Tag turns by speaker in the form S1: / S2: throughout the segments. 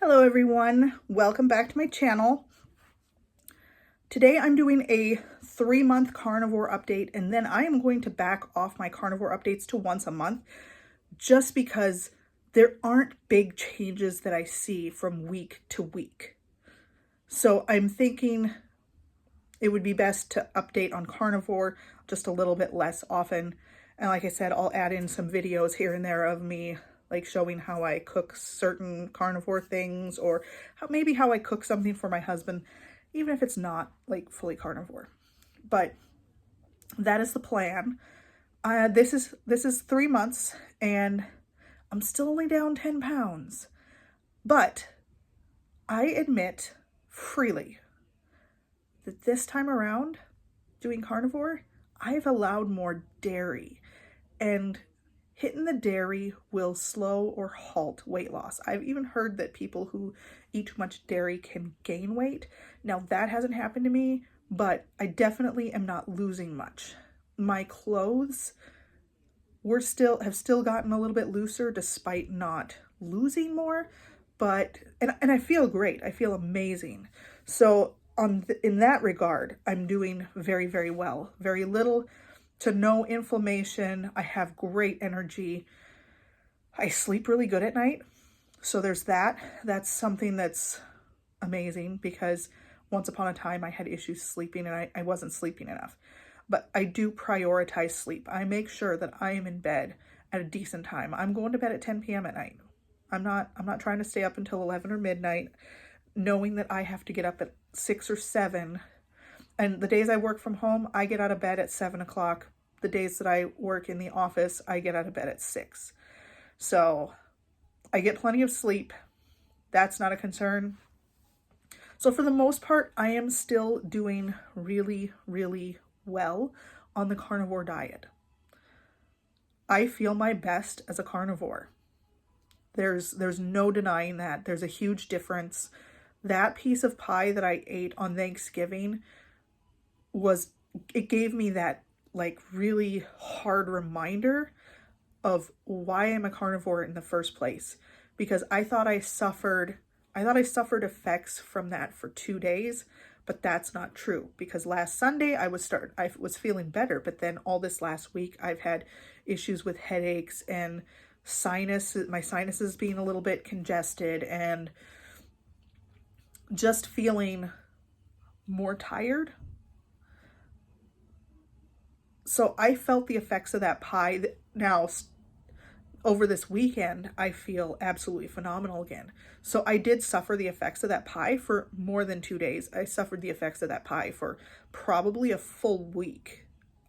S1: Hello everyone, welcome back to my channel. Today I'm doing a 3-month carnivore update, and then I am going to back off my carnivore updates to once a month just because there aren't big changes that I see from week to week. So I'm thinking it would be best to update on carnivore just a little bit less often. And like I said, I'll add in some videos here and there of me like showing how I cook certain carnivore things, or maybe how I cook something for my husband, even if it's not like fully carnivore. But that is the plan. This is 3 months and I'm still only down 10 pounds. But I admit freely that this time around doing carnivore, I've allowed more dairy, and hitting the dairy will slow or halt weight loss. I've even heard that people who eat too much dairy can gain weight. Now that hasn't happened to me, but I definitely am not losing much. My clothes have still gotten a little bit looser despite not losing more, but and I feel great. I feel amazing. So in that regard, I'm doing very, very well. Very little to no inflammation. I have great energy. I sleep really good at night. So there's that. That's something that's amazing, because once upon a time I had issues sleeping and I wasn't sleeping enough. But I do prioritize sleep. I make sure that I am in bed at a decent time. I'm going to bed at 10 p.m. at night. I'm not trying to stay up until 11 or midnight, knowing that I have to get up at 6 or 7. And the days I work from home, I get out of bed at 7 o'clock. The days that I work in the office, I get out of bed at 6. So I get plenty of sleep. That's not a concern. So for the most part, I am still doing really, really well on the carnivore diet. I feel my best as a carnivore. There's no denying that. There's a huge difference. That piece of pie that I ate on Thanksgiving it gave me that like really hard reminder of why I'm a carnivore in the first place, because I thought I suffered effects from that for 2 days, but that's not true, because last Sunday I was feeling better, but then all this last week I've had issues with headaches and my sinuses being a little bit congested, and just feeling more tired. So I felt the effects of that pie. Now, over this weekend, I feel absolutely phenomenal again. So I did suffer the effects of that pie for more than 2 days. I suffered the effects of that pie for probably a full week.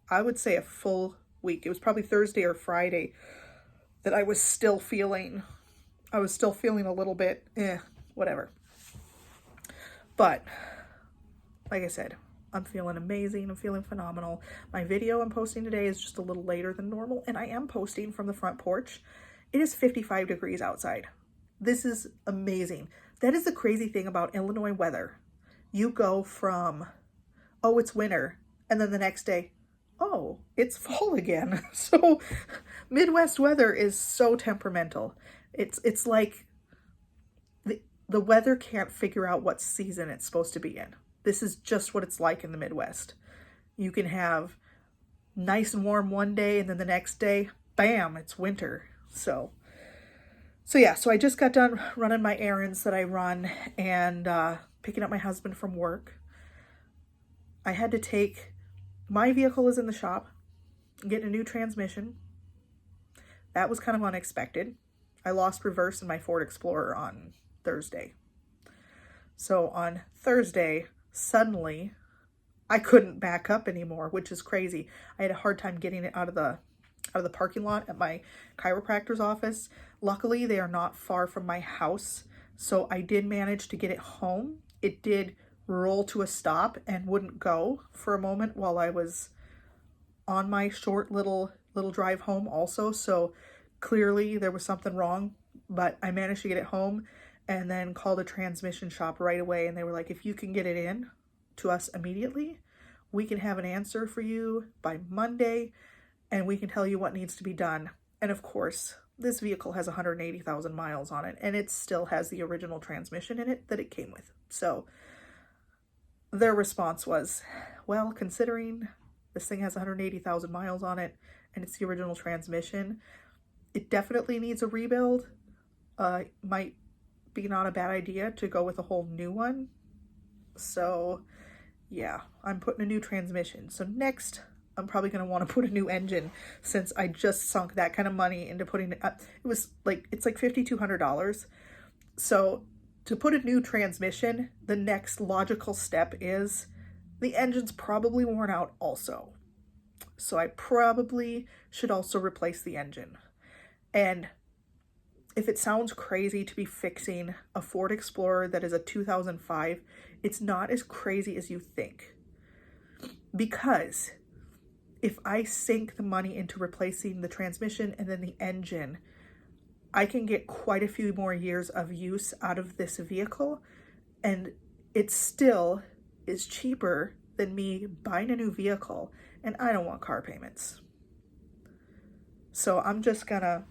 S1: I would say a full week. It was probably Thursday or Friday that I was still feeling a little bit, whatever. But like I said, I'm feeling amazing. I'm feeling phenomenal. My video I'm posting today is just a little later than normal, and I am posting from the front porch. It is 55 degrees outside. This is amazing. That is the crazy thing about Illinois weather. You go from, oh, it's winter, and then the next day, oh, it's fall again. So Midwest weather is so temperamental. It's like the weather can't figure out what season it's supposed to be in. This is just what it's like in the Midwest. You can have nice and warm one day, and then the next day, bam, it's winter. So I just got done running my errands that I run, and picking up my husband from work. I had to take, my vehicle is in the shop, getting a new transmission. That was kind of unexpected. I lost reverse in my Ford Explorer on Thursday. So on Thursday, suddenly I couldn't back up anymore, which is crazy. I had a hard time getting it out of the parking lot at my chiropractor's office. Luckily, they are not far from my house, so I did manage to get it home. It did roll to a stop and wouldn't go for a moment while I was on my short little drive home also. So clearly there was something wrong, but I managed to get it home, and then called a transmission shop right away. And they were like, if you can get it in to us immediately, we can have an answer for you by Monday, and we can tell you what needs to be done. And of course, this vehicle has 180,000 miles on it, and it still has the original transmission in it that it came with. So their response was, well, considering this thing has 180,000 miles on it and it's the original transmission, it definitely needs a rebuild. Might be not a bad idea to go with a whole new one. So yeah, I'm putting a new transmission. So next, I'm probably going to want to put a new engine, since I just sunk that kind of money into putting it up. It's like $5,200. So to put a new transmission, the next logical step is the engine's probably worn out also. So I probably should also replace the engine. And if it sounds crazy to be fixing a Ford Explorer that is a 2005, it's not as crazy as you think. Because if I sink the money into replacing the transmission and then the engine, I can get quite a few more years of use out of this vehicle, and it still is cheaper than me buying a new vehicle, and I don't want car payments. So I'm just gonna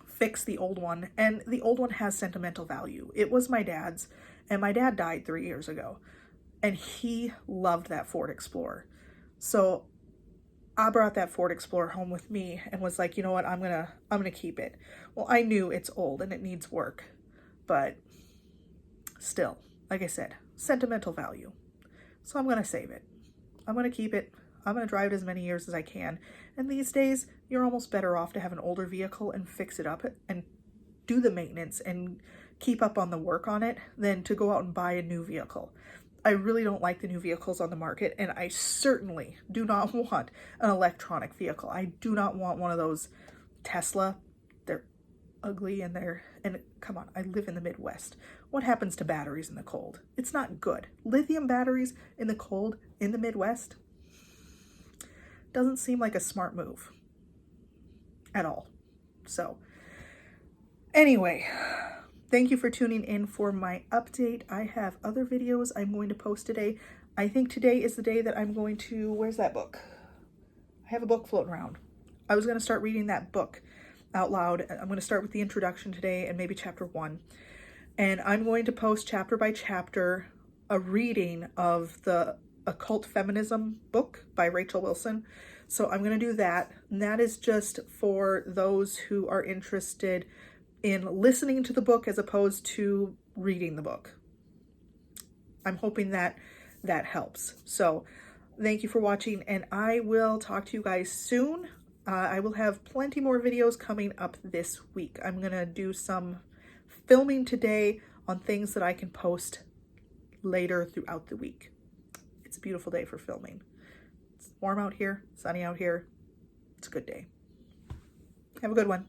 S1: fix the old one, and the old one has sentimental value. It was my dad's, and my dad died 3 years ago, and he loved that Ford Explorer. So I brought that Ford Explorer home with me and was like, you know what, I'm gonna keep it. Well, I knew it's old and it needs work, but still, like I said, sentimental value. So I'm gonna save it. I'm gonna keep it. I'm gonna drive it as many years as I can. And these days, you're almost better off to have an older vehicle and fix it up and do the maintenance and keep up on the work on it than to go out and buy a new vehicle. I really don't like the new vehicles on the market, and I certainly do not want an electronic vehicle. I do not want one of those Tesla. They're ugly, and come on, I live in the Midwest. What happens to batteries in the cold? It's not good. Lithium batteries in the cold in the Midwest doesn't seem like a smart move at all. So anyway, thank you for tuning in for my update. I have other videos I'm going to post today. I think today is the day that I'm going to, where's that book? I have a book floating around. I was going to start reading that book out loud. I'm going to start with the introduction today and maybe chapter 1. And I'm going to post chapter by chapter a reading of the Occult Feminism book by Rachel Wilson. So I'm going to do that. And that is just for those who are interested in listening to the book as opposed to reading the book. I'm hoping that that helps. So thank you for watching, and I will talk to you guys soon. I will have plenty more videos coming up this week. I'm going to do some filming today on things that I can post later throughout the week. It's a beautiful day for filming. It's warm out here, sunny out here. It's a good day. Have a good one.